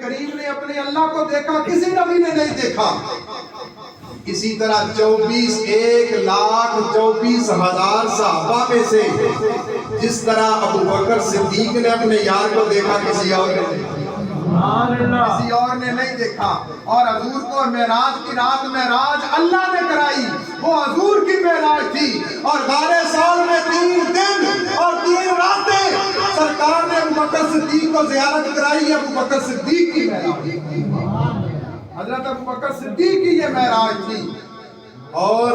کریم نے اپنے اللہ کو دیکھا، کسی نبی نے نہیں دیکھا۔ اسی طرح 1,24,000 صحابہ میں سے جس طرح ابو بکر صدیق نے اپنے یار کو دیکھا، کسی اور نے نہیں دیکھا۔ اور حضور کو معراج کی رات معراج اللہ نے کرائی، وہ حضور کی معراج تھی۔ اور غار ثور میں 3 دن اور 3 راتیں سرکار نے ابو بکر صدیق کو زیارت کرائی، ابو بکر صدیق کی معراج، حضرت ابو بکر صدیق کی یہ معراج تھی۔ اور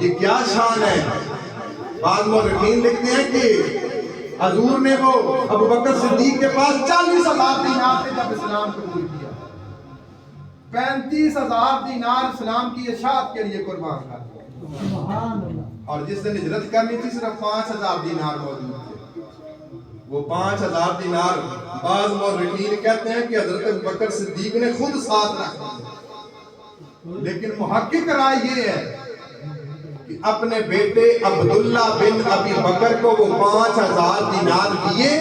یہ کیا شان ہے، بعض مورخین لکھتے ہیں کہ حضور نے وہ ابو بکر صدیق کے پاس 40,000 دینار تھے جب اسلام قبول کیا، 35,000 دینار اسلام کی اشاعت کے لیے قربان کر دیا۔ اور جس نے ہجرت کرنی تھی صرف 5,000 دینار موجود تھے۔ وہ 5,000 دینار بعض مورخین کہتے ہیں کہ حضرت ابو بکر صدیق نے خود ساتھ رکھا، لیکن محقق رائے یہ ہے کہ اپنے بیٹے عبداللہ بن ابی بکر کو وہ 5,000 دینار دیے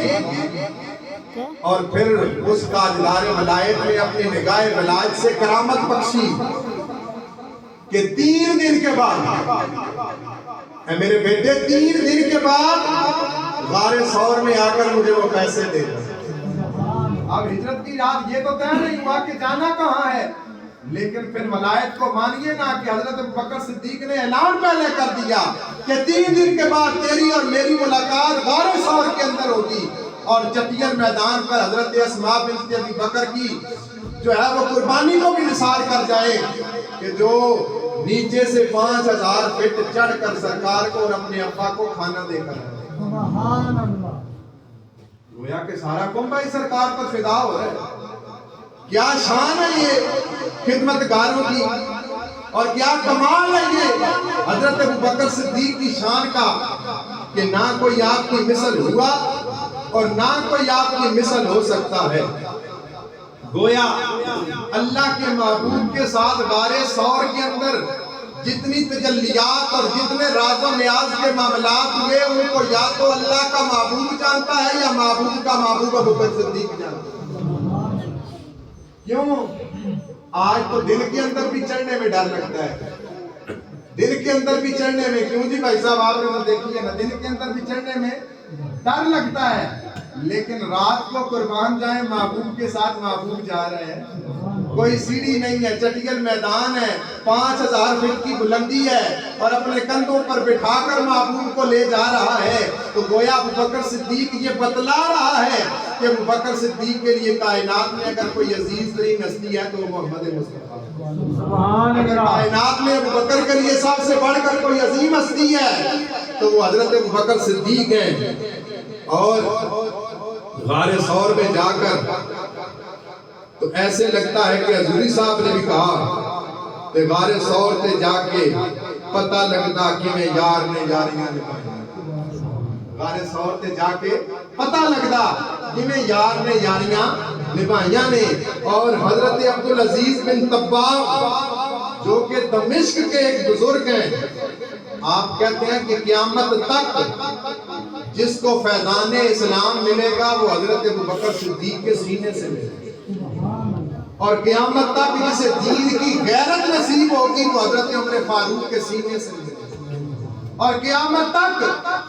اور پھر اس تاجدار ولایت نے اپنی نگاہ ولایت سے کرامت بخشی کہ 3 دن کے بعد، اے میرے بیٹے 3 دن کے بعد غار ثور میں آ کر مجھے وہ پیسے دے دو۔ اب ہجرت کی رات یہ تو طے نہیں ہوا کہ جانا کہاں ہے، لیکن پھر ولایت کو مانیے نا کہ حضرت ابو بکر صدیق نے اعلان پہلے کر دیا کہ 3 دن کے بعد تیری اور میری ملاقات غار ثور کے اندر ہوگی۔ اور چٹیر میدان پر حضرت اسماء بنت ابی بکر کی جو ہے وہ قربانی کو بھی نثار کر جائے کہ جو نیچے سے 5,000 فٹ چڑھ کر سرکار کو اور اپنے ابا کو کھانا دے کر آئے۔ گویا کہ سارا کنبہ ہی سرکار پر فدا ہو رہا ہے۔ کیا شان ہے یہ خدمتگاروں کی، اور کیا کمال ہے یہ حضرت ابو بکر صدیق کی شان کا کہ نہ کوئی آپ کی مثل ہوا اور نہ کوئی آپ کی مثل ہو سکتا ہے۔ گویا اللہ کے محبوب کے ساتھ غار ثور کے اندر جتنی تجلیات اور جتنے راز و نیاز کے معاملات ہوئے ان کو یا تو اللہ کا محبوب جانتا ہے یا محبوب کا محبوب ابو بکر صدیق جانتا ہے۔ کیوں؟ آج تو دل کے اندر بھی چڑھنے میں ڈر لگتا ہے، دل کے اندر بھی چڑھنے میں، کیوں جی بھائی صاحب آپ نے تو دیکھیے نا، دل کے اندر بھی چڑھنے میں ڈر لگتا ہے، لیکن رات کو قربان جائیں محبوب کے ساتھ محبوب جا رہے ہیں، کوئی سیڑھی نہیں ہے، چٹیل میدان ہے، 5,000 فٹ کی بلندی ہے اور اپنے کندھوں پر بٹھا کر محبوب کو لے جا رہا ہے۔ تو گویا ابو بکر صدیق یہ بتلا رہا ہے کہ ابو بکر صدیق کے لیے کائنات میں اگر کوئی عزیز ترین ہستی ہے تو وہ محمد مصطفیٰ، اگر کائنات میں ابو بکر کے لیے سب سے بڑھ کر کوئی عظیم ہستی ہے تو وہ حضرت ابو بکر صدیق ہیں۔ اور غار ثور میں جا کر تو ایسے لگتا ہے کہ حضوری صاحب نے بھی کہا کہ غار ثور تے جا کے پتہ لگتا کہ میں یار نے یاریاں نبھائیاں، غار ثور تے جا کے پتہ لگتا کہ میں یار نے یاریاں نبھائیاں نے۔ اور حضرت عبدالعزیز بن طباغ جو کہ دمشق کے ایک بزرگ ہیں، آپ کہتے ہیں کہ قیامت تک جس کو فیضان اسلام ملے گا وہ حضرت ابو بکر صدیق کے سینے سے ملے گا، اور قیامت تک جسے دین کی غیرت نصیب ہوگی وہ حضرت عمر فاروق کے سینے سے ملے گا، اور قیامت تک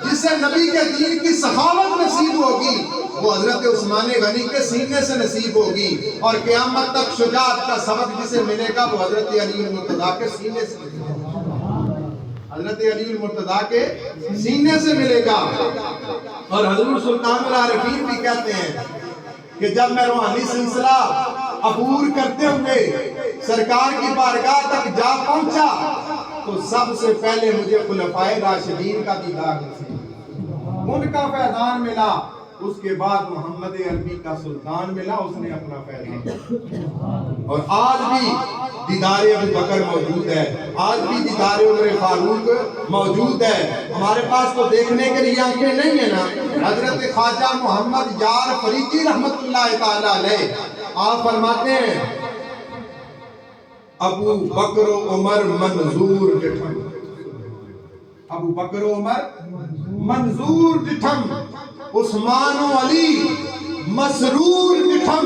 جسے نبی کے دین کی سخاوت نصیب ہوگی وہ حضرت عثمان غنی کے سینے سے نصیب ہوگی، اور قیامت تک شجاعت کا سبق جسے ملے گا وہ حضرت علی المرتضیٰ کے سینے سے ملے گا، حضرت علی المرتضیٰ کے سینے سے ملے گا۔ اور حضور سلطان العارفین بھی کہتے ہیں کہ جب میں روحانی سلسلہ عبور کرتے ہوئے سرکار کی بارگاہ تک جا پہنچا تو سب سے پہلے مجھے خلفائے راشدین کا دیدار نصیب، ان کا فیضان ملا، اس کے بعد محمد عربی کا سلطان ملا، اس نے اپنا فیضان، اور آج بھی دیدار ابو بکر موجود ہے، آج بھی دیدار عمر فاروق موجود ہے۔ ہمارے پاس تو دیکھنے کے لیے آنکھیں نہیں ہیں نا، حضرت خواجہ محمد یار فریدی رحمت اللہ تعالی علیہ آپ فرماتے ہیں ابو بکر و عمر منظور ڈٹھم، ابو بکر و عمر منظور ڈٹھم، عثمان و علی مسرور ڈٹھم،